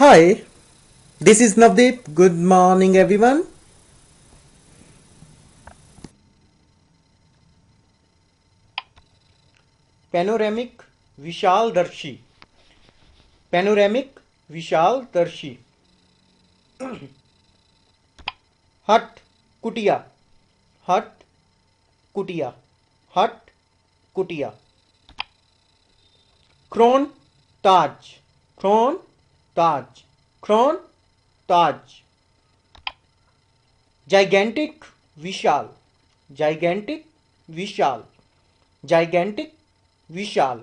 Hi, this is Navdeep. Good morning, everyone. Panoramic विशालदर्शी panoramic विशालदर्शी hut कुटिया hut कुटिया हट कुटिया क्रोन ताज क्रोन ताज क्रोन ताज जाइगेंटिक विशाल जाइगेंटिक विशाल जाइगेंटिक विशाल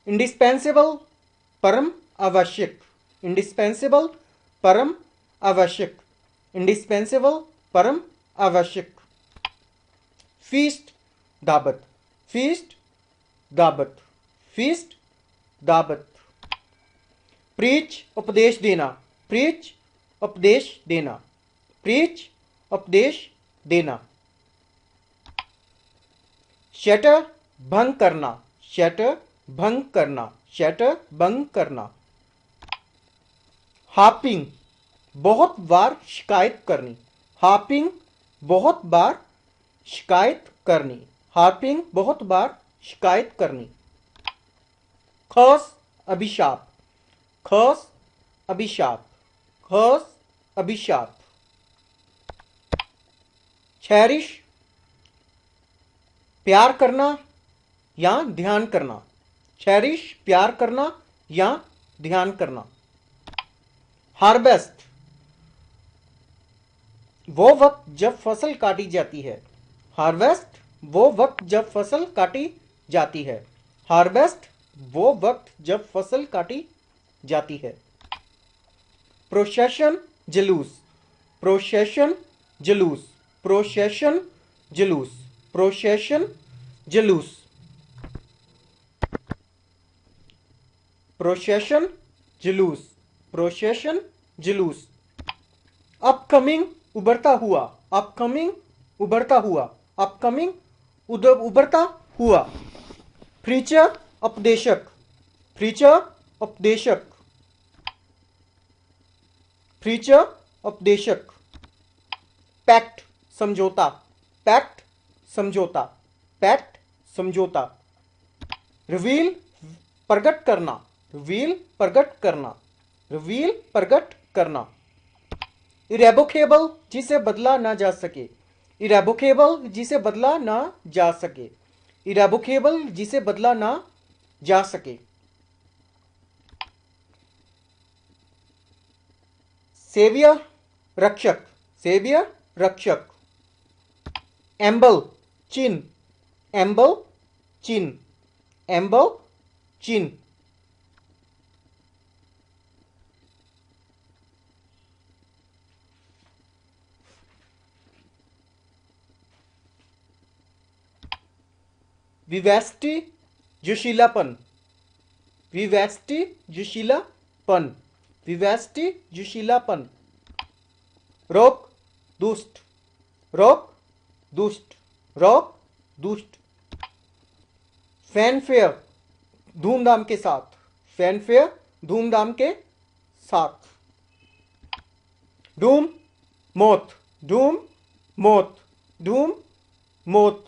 इंडिस्पेंसेबल परम आवश्यक इंडिस्पेंसेबल परम आवश्यक इंडिस्पेंसेबल परम आवश्यक फीस्ट दावत फीस्ट दावत फीस्ट दावत प्रीच उपदेश देना प्रीच उपदेश देना प्रीच उपदेश देना शटर भंग करना शटर भंग करना शटर भंग करना हापिंग बहुत बार शिकायत करनी हापिंग बहुत बार शिकायत करनी हापिंग बहुत बार शिकायत करनी खस अभिशाप खस अभिशाप खस अभिशाप चेरिश प्यार करना या ध्यान करना चेरिश प्यार करना या ध्यान करना हार्वेस्ट वो वक्त जब फसल काटी जाती है हार्वेस्ट वो वक्त जब फसल काटी जाती है हार्वेस्ट वो वक्त जब फसल काटी जाती है प्रोसेशन जुलूस प्रोसेशन जुलूस प्रोसेशन जुलूस प्रोसेशन जुलूस प्रोसेशन जुलूस प्रोसेशन जुलूस अपकमिंग उभरता हुआ अपकमिंग उभरता हुआ अपकमिंग उभरता हुआ फ्रीचर उपदेशक फ्रीचर उपदेशक फ्रीचर उपदेशक पैक्ट समझौता पैक्ट समझौता पैक्ट समझौता रिवील प्रकट करना रिवील प्रकट करना रिवील प्रकट करना इरेवोकेबल जिसे बदला ना जा सके इरेवोकेबल जिसे बदला ना जा सके इरेवोकेबल जिसे बदला ना जा सके सेवियर रक्षक सेवियर रक्षक एम्बल चिन्ह एम्बल चिन्ह एम्बल चिन्ह विवेस्टी जोशीलापन विवेस्टी जोशीलापन विवेस्टी जोशीलापन रोक दुष्ट रोक दुष्ट रोक दुष्ट फैनफेयर धूमधाम के साथ फैनफेयर धूमधाम के साथ डूम मौत डूम मौत डूम मौत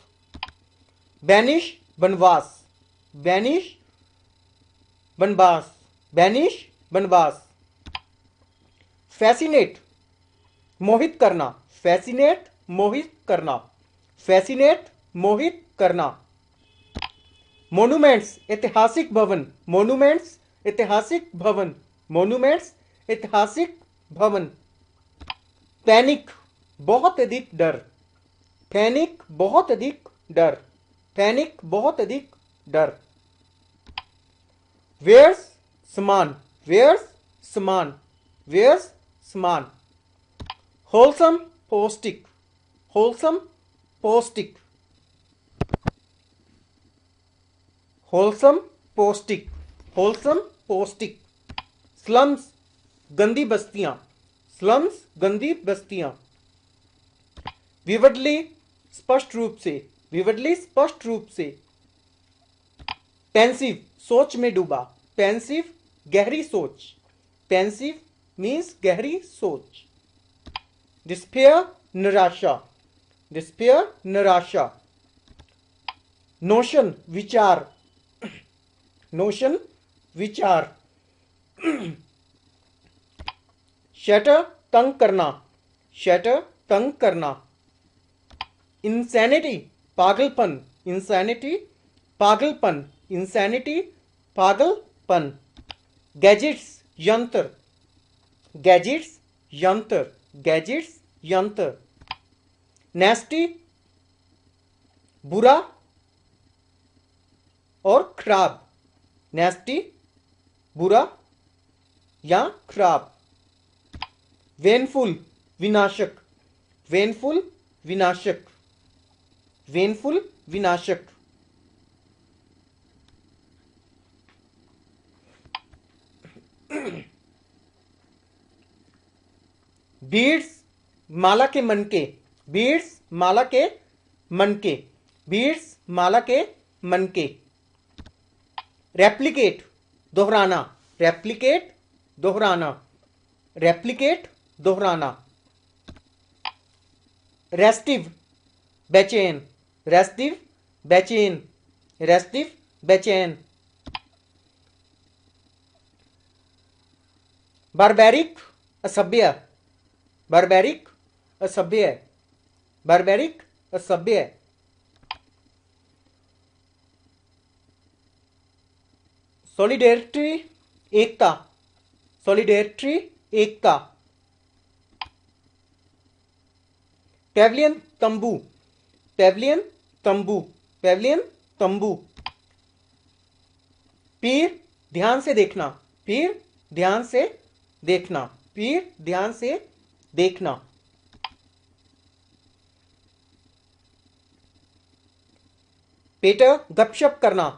बैनिश बनवास बैनिश बनवास बैनिश बनवास फैसिनेट मोहित करना फैसिनेट मोहित करना फैसिनेट मोहित करना मोन्यूमेंट्स ऐतिहासिक भवन मोन्यूमेंट्स ऐतिहासिक भवन मोन्यूमेंट्स ऐतिहासिक भवन पैनिक बहुत अधिक डर पैनिक बहुत अधिक डर पैनिक बहुत अधिक डर वेयर्स समान वेयर्स समान वेयर्स समान होलसम पौष्टिक होलसम पौष्टिक होलसम पौष्टिक होलसम पौष्टिक स्लम्स गंदी बस्तियां स्लम्स गंदी बस्तियां विवडली स्पष्ट रूप से विवडली स्पष्ट रूप से पेंसिव सोच में डूबा पेंसिव गहरी सोच। पेंसिव मीन्स गहरी सोच। डिस्पेयर निराशा। डिस्पेयर निराशा। नोशन विचार। नोशन विचार। शटर तंग करना। शटर तंग करना। इंसैनिटी पागलपन। इंसैनिटी पागलपन। इंसैनिटी पागलपन। गैजेट्स यंत्र। गैजेट्स यंत्र। गैजेट्स यंत्र। नेस्टी बुरा और खराब। नेस्टी बुरा या खराब। वेनफुल विनाशक। वेनफुल विनाशक। वेनफुल विनाशक। बीड्स माला के मनके। बीड्स माला के मनके। बीड्स माला के मनके। रेप्लिकेट दोहराना। रेप्लिकेट दोहराना। रेप्लिकेट दोहराना। रेस्टिव बेचैन। रेस्टिव बेचैन। रेस्टिव बेचैन। बारबेरिक असभ्य। बारबेरिक असभ्य। बारबेरिक असभ्य। सॉलिडेरिटी एकता। सॉलिडेरिटी एकता। पेविलियन तंबू। पेविलियन तंबू। पेविलियन तंबू। पीर ध्यान से देखना। पीर ध्यान से देखना। पीर ध्यान से देखना। पेटर गपशप करना।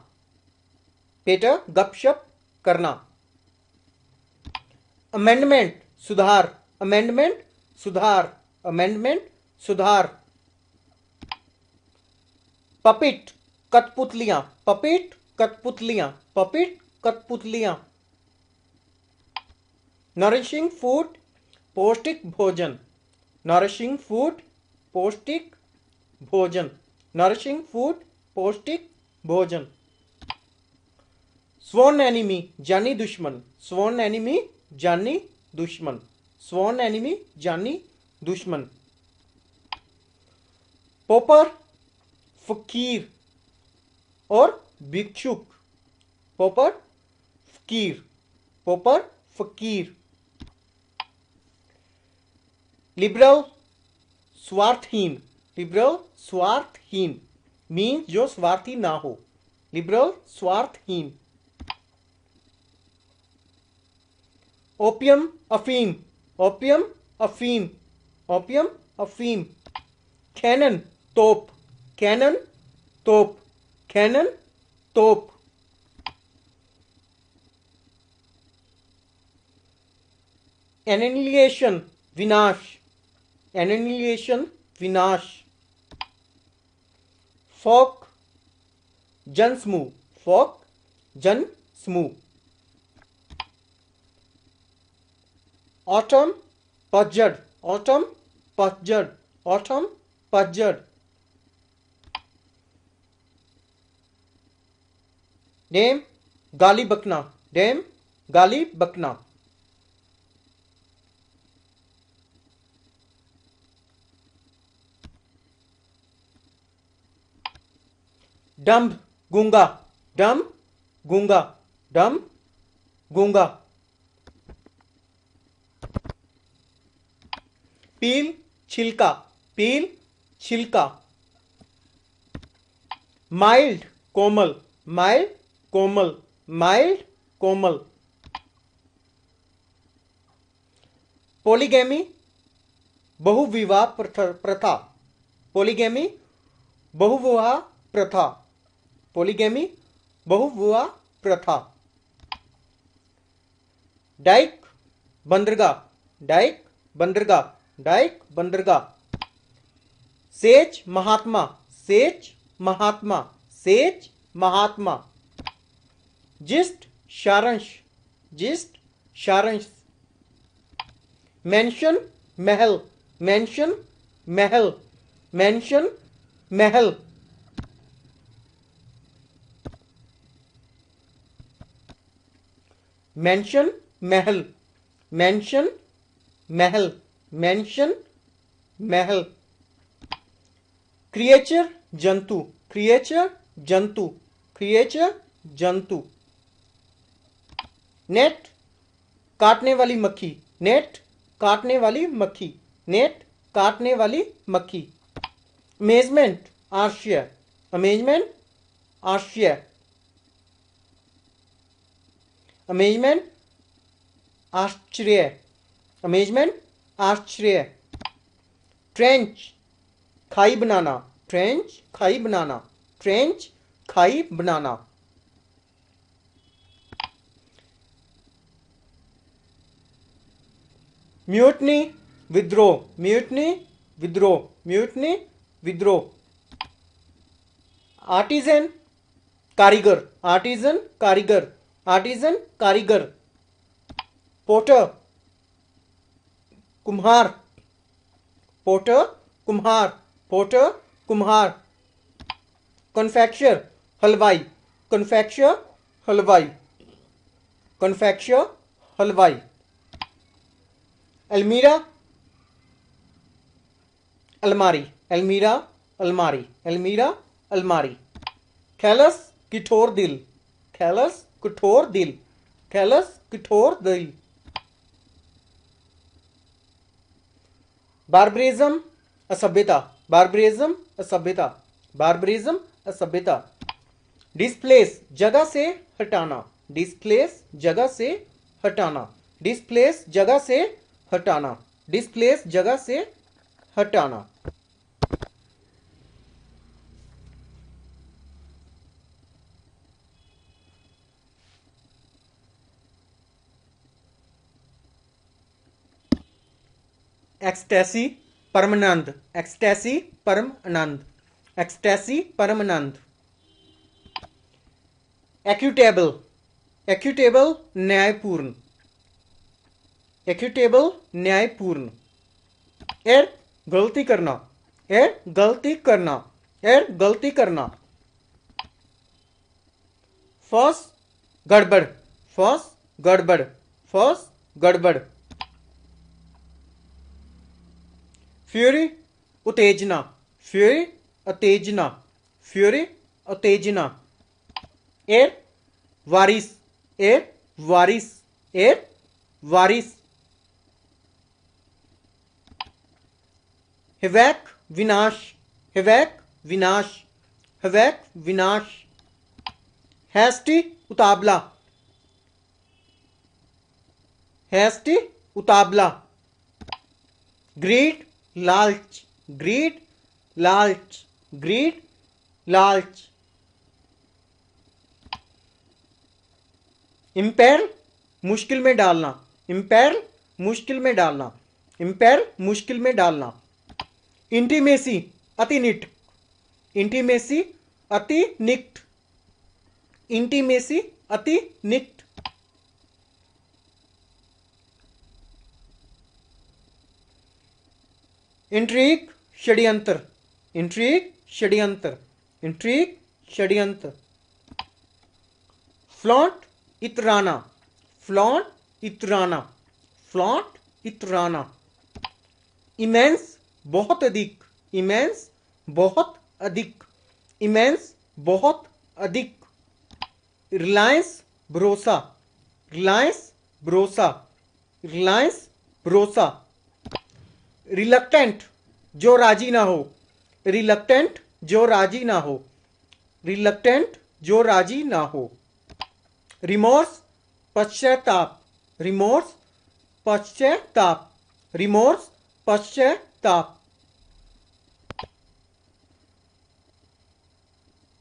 पेटर गपशप करना। अमेंडमेंट सुधार। अमेंडमेंट सुधार। अमेंडमेंट सुधार। पपिट कठपुतलियां। पपिट कठपुतलियां। पपिट कठपुतलियां। नरिशिंग फूड पौष्टिक भोजन। नरिशिंग फूड पौष्टिक भोजन। नरिशिंग फूड पौष्टिक भोजन। स्वॉन एनिमी जानी दुश्मन। स्वॉन एनिमी जानी दुश्मन। स्वॉन एनिमी जानी दुश्मन। पोपर फकीर और भिक्षुक। पोपर फकीर। पोपर फकीर। लिबरल स्वार्थहीन। लिबरल स्वार्थहीन मीन्स जो स्वार्थी ना हो। लिबरल स्वार्थहीन। ओपियम अफीम। ओपियम अफीम। ओपियम अफीम। कैनन तोप। कैनन तोप। कैनन तोप। एनिहिलेशन विनाश। एनिहिलेशन विनाश। फोक जनसमूह। फोक जनसमूह। ऑटम पतझड़। ऑटम पतझड़। ऑटम पतझड़। डेम गाली बकना। डेम गाली बकना। डम्ब गूंगा। डम्ब गूंगा। डम्ब गूंगा। पील छिलका। पील छिलका। माइल्ड कोमल। माइल्ड कोमल। माइल्ड कोमल। पॉलीगैमी बहुविवाह प्रथा। पॉलीगैमी बहुविवाह प्रथा। पॉलीगैमी बहुविवाह प्रथा। डाइक बंदरगाह। डाइक बंदरगाह। डाइक बंदरगाह। सेज महात्मा। सेज महात्मा। सेज महात्मा। जिस्ट सारांश। जिस्ट, सारांश। मेंशन, महल, मेंशन, महल, मेंशन, महल। मेंशन, महल, मेंशन, महल, मेंशन, महल। क्रिएचर, जंतु, क्रिएचर, जंतु, क्रिएचर, जंतु। नेट, काटने वाली मक्खी, नेट, काटने वाली मक्खी, नेट, काटने वाली मक्खी। अमेजमेंट, आश्चर्य, अमेजमेंट, आश्चर्य, अमेजमेंट, आश्चर्य, अमेजमेंट, आश्चर्य। ट्रेंच, खाई बनाना, ट्रेंच, खाई बनाना, ट्रेंच, खाई बनाना। म्यूटनी, विद्रोह, म्यूटनी, विद्रोह, म्यूटनी, विद्रोह। आर्टिजन, कारीगर, आर्टिजन, कारीगर, आर्टिजन, कारीगर। पोटर, कुम्हार, पोटर, कुम्हार, पोटर, कुम्हार। कन्फेक्शर, हलवाई, कन्फेक्शर, हलवाई, कन्फेक्शर, हलवाई। अलमीरा, अलमारी, अलमीरा, अलमारी, अलमीरा, अलमारी। खैलस, कठोर दिल, खैलस, कठोर दिल, खैलस, कठोर दिल। बार्बरिज्म, असभ्यता, बार्बरिज्म, असभ्यता, बार्बरिज्म, असभ्यता। डिस्प्लेस, जगह से हटाना, डिस्प्लेस, जगह से हटाना, डिस्प्लेस, जगह से हटाना, डिस्प्लेस, जगह से हटाना। एक्सटेसी, परमानंद, एक्सटेसी, परमानंद, एक्सटेसी, परमानंद। एक्यूटेबल, एक्यूटेबल, न्यायपूर्ण, एक्यूटेबल, न्यायपूर्ण। एर, गलती करना, एर, गलती करना, एर, गलती करना। फर्स्ट, गड़बड़, फर्स्ट, गड़बड़, फर्स्ट, गड़बड़। फ्यूरी, उत्तेजना, फ्यूरी, उत्तेजना, फ्यूरी, उत्तेजना। एर, वारिस, एर, वारिस, एर, वारिस। हिवैक, विनाश, हिवैक, विनाश, हिवैक, विनाश। हैस्टी, उतावला, हैस्टी, उतावला। ग्रीड, लालच, ग्रीड, लालच, ग्रीड, लालच। इंपेयर, मुश्किल में डालना, इंपेयर, मुश्किल में डालना, इंपेयर, मुश्किल में डालना। इंटीमेसी, अति निकट, इंटीमेसी, अति निकट, इंटीमेसी, अति निकट। इंट्रीग, षड्यंत्र, इंट्रीग, षड्यंत्र, इंट्रीग, षड्यंत्र। फ्लॉन्ट, इतराना, फ्लॉन्ट, इतराना, फ्लॉन्ट, इतराना। इमेंस, बहुत अधिक, इमेंस, बहुत अधिक, इमेंस, बहुत अधिक। रिलायंस, भरोसा, रिलायंस, भरोसा, रिलायंस, भरोसा। रिलक्टेंट, जो राजी ना हो, रिलक्टेंट, जो राजी ना हो, रिलक्टेंट, जो राजी ना हो। रिमोर्स, पश्चाताप, रिमोर्स, पश्चाताप, रिमोर्स, पश्चाताप।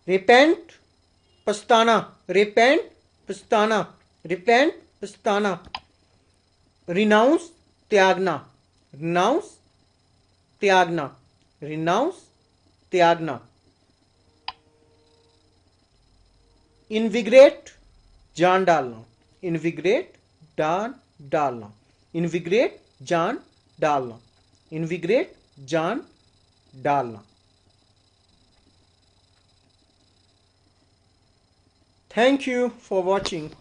रिपेंट, पछताना, रिपेंट, पछताना, रिपेंट, पछताना। रिनाउंस, त्यागना, रिनाउंस, त्यागना, रिनाउंस, त्यागना। इनविग्रेट, जान डालना, इनविग्रेट, जान डालना, इनविग्रेट जान डालना, इनविग्रेट जान डालना। Thank you for watching.